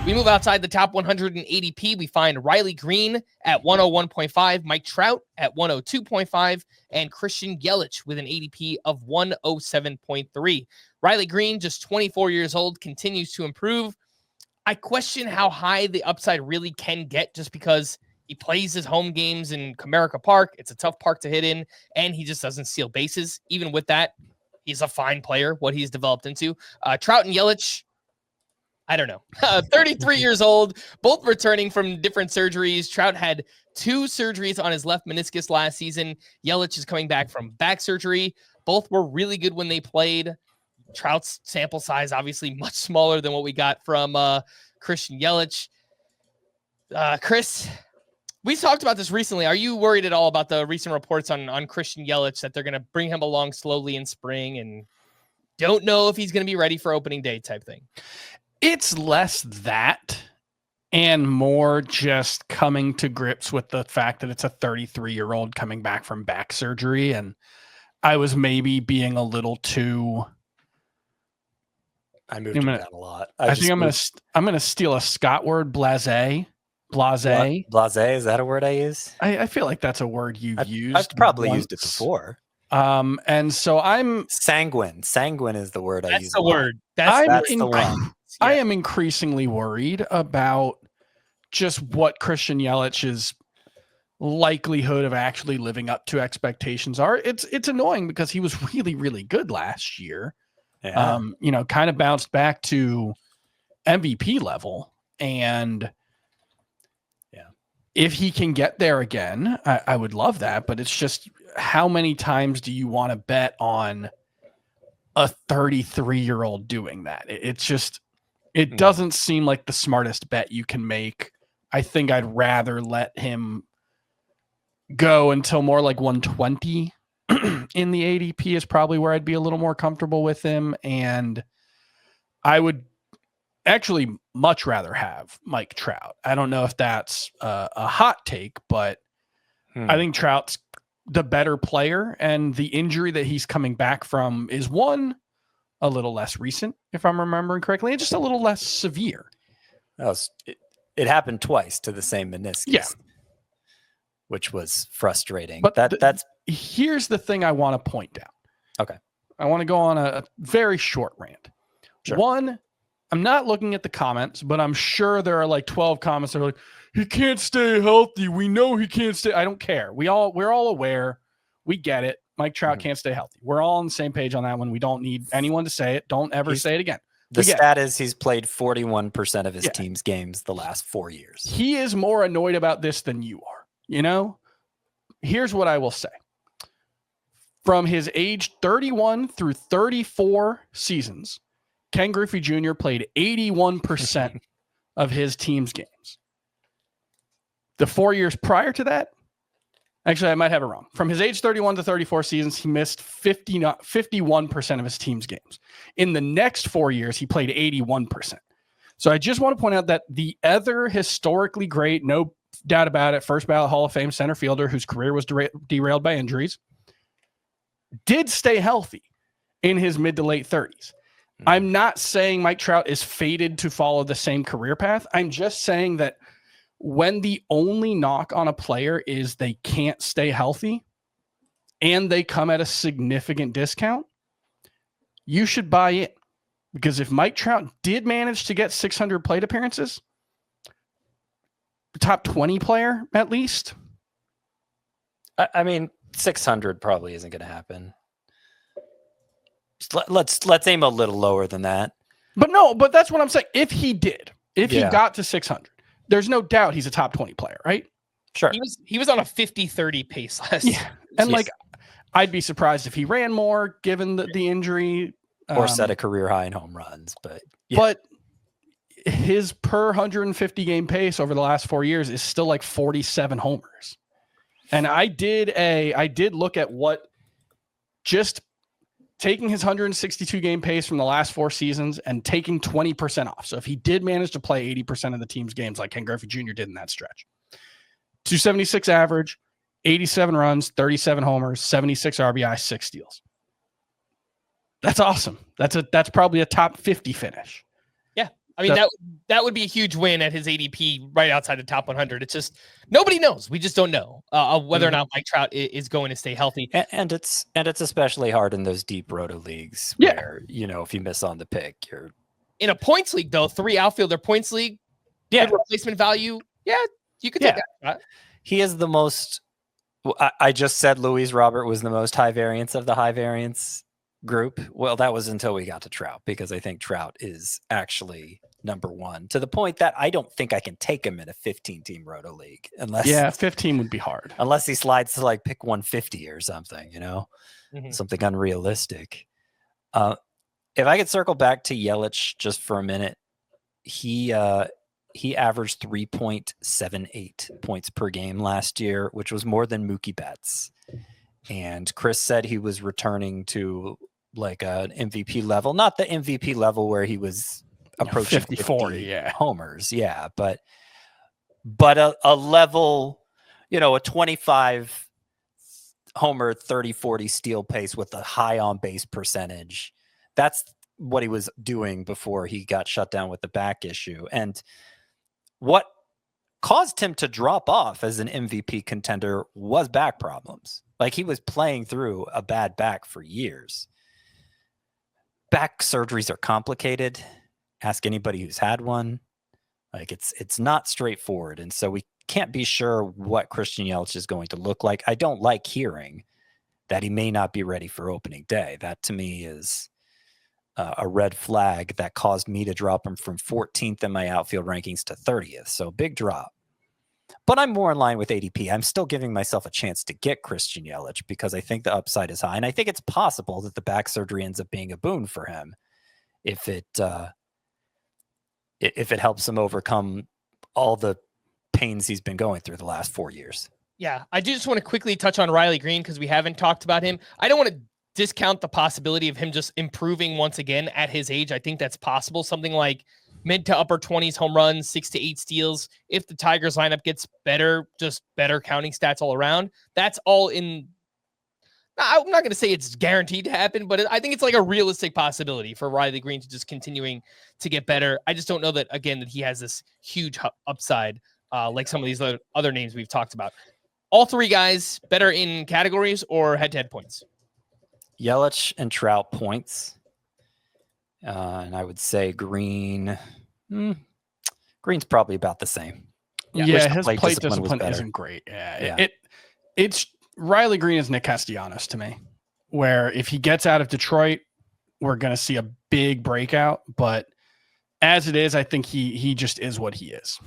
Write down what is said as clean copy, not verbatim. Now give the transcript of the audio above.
We move outside the top 100 in ADP. We find Riley Green at 101.5, Mike Trout at 102.5, and Christian Yelich with an ADP of 107.3. Riley Green, just 24 years old, continues to improve. I question how high the upside really can get just because he plays his home games in Comerica Park. It's a tough park to hit in, and he just doesn't steal bases. Even with that, he's a fine player, what he's developed into. Trout and Yelich, I don't know. 33 years old, both returning from different surgeries. Trout had 2 surgeries on his left meniscus last season. Yelich is coming back from back surgery. Both were really good when they played. Trout's sample size, obviously much smaller than what we got from Christian Yelich. Chris, we talked about this recently. Are you worried at all about the recent reports on Christian Yelich that they're going to bring him along slowly in spring and don't know if he's going to be ready for opening day type thing? It's less that and more just coming to grips with the fact that it's a 33-year-old coming back from back surgery. And I was maybe being a little too... I moved him down a lot. I think I'm going to steal a Scott word, blasé. Blasé. Blasé, is that a word I use? I feel like that's a word you've used. I've probably used it before. And so I'm sanguine. Sanguine is the word I use. That's the word. That's the one. I am increasingly worried about just what Christian Yelich's likelihood of actually living up to expectations are. It's annoying because he was really, really good last year. Yeah. Kind of bounced back to MVP level. And if he can get there again, I would love that. But it's just, how many times do you want to bet on a 33-year-old doing that? It doesn't seem like the smartest bet you can make. I think I'd rather let him go until more like 120 in the ADP is probably where I'd be a little more comfortable with him. And I would actually much rather have Mike Trout. I don't know if that's a hot take, but I think Trout's the better player, and the injury that he's coming back from is one a little less recent, if I'm remembering correctly, and just a little less severe. It happened twice to the same meniscus, which was frustrating. But here's the thing I want to point out. Okay. I want to go on a very short rant. Sure. One, I'm not looking at the comments, but I'm sure there are like 12 comments that are like, he can't stay healthy. We know he can't stay. I don't care. We're all aware. We get it. Mike Trout can't stay healthy. We're all on the same page on that one. We don't need anyone to say it. Don't ever say it again. The stat is he's played 41% of his team's games the last 4 years. He is more annoyed about this than you are. Here's what I will say. From his age 31 through 34 seasons, Ken Griffey Jr. played 81% of his team's games. The 4 years prior to that, actually, I might have it wrong. From his age 31 to 34 seasons, he missed 51% of his team's games. In the next 4 years, he played 81%. So I just want to point out that the other historically great, no doubt about it, first ballot Hall of Fame center fielder whose career was derailed by injuries, did stay healthy in his mid to late 30s. I'm not saying Mike Trout is fated to follow the same career path. I'm just saying that when the only knock on a player is they can't stay healthy and they come at a significant discount, you should buy in. Because if Mike Trout did manage to get 600 plate appearances, top 20 player at least. I mean, 600 probably isn't going to happen. Let's aim a little lower than that. But that's what I'm saying. If he got to 600, there's no doubt he's a top 20 player, right? Sure. He was on a 50-30 pace last year. Yeah. And I'd be surprised if he ran more given the injury. Or set a career high in home runs. But his per 150 game pace over the last 4 years is still like 47 homers. And I did look at what just taking his 162 game pace from the last 4 seasons and taking 20% off. So if he did manage to play 80% of the team's games like Ken Griffey Jr. did in that stretch, 276 average, 87 runs, 37 homers, 76 RBI, 6 steals. That's awesome. That's probably a top 50 finish. Yeah. I mean, that would be a huge win at his ADP right outside the top 100. It's just nobody knows. We just don't know whether or not Mike Trout is going to stay healthy. And it's especially hard in those deep roto leagues where, if you miss on the pick, you're in a points league, though, 3 outfielder points league. Good replacement value. Yeah, you could take that shot. He is the most. I just said Luis Robert was the most high variance of the high variance group. Well, that was until we got to Trout, because I think Trout is actually number one, to the point that I don't think I can take him in a 15-team roto league unless 15 would be hard unless he slides to like pick 150 or something, something unrealistic. If I could circle back to Yelich just for a minute, he averaged 3.78 points per game last year, which was more than Mookie Betts. And Chris said he was returning to like an MVP level, not the MVP level where he was approaching 50 homers. Yeah. But a level, a 25 homer, 30-40 steal pace with a high on base percentage. That's what he was doing before he got shut down with the back issue. And what caused him to drop off as an MVP contender was back problems. Like, he was playing through a bad back for years. Back surgeries are complicated. Ask anybody who's had one. Like, it's not straightforward. And so we can't be sure what Christian Yelich is going to look like. I don't like hearing that he may not be ready for opening day. That to me is a red flag that caused me to drop him from 14th in my outfield rankings to 30th. So big drop. But I'm more in line with ADP. I'm still giving myself a chance to get Christian Yelich because I think the upside is high. And I think it's possible that the back surgery ends up being a boon for him if it helps him overcome all the pains he's been going through the last 4 years. Yeah, I do just want to quickly touch on Riley Green because we haven't talked about him. I don't want to discount the possibility of him just improving once again at his age. I think that's possible. Something like mid to upper 20s home runs, 6 to 8 steals. If the Tigers lineup gets better, just better counting stats all around, that's all in. I'm not going to say it's guaranteed to happen, but I think it's like a realistic possibility for Riley Green to just continuing to get better. I just don't know that, again, that he has this huge upside like some of these other names we've talked about. All 3 guys better in categories or head-to-head points? Yelich and Trout points. And I would say Green's probably about the same. Yeah, his plate discipline isn't great. It's Riley Green is Nick Castellanos to me, where if he gets out of Detroit, we're going to see a big breakout. But as it is, I think he just is what he is.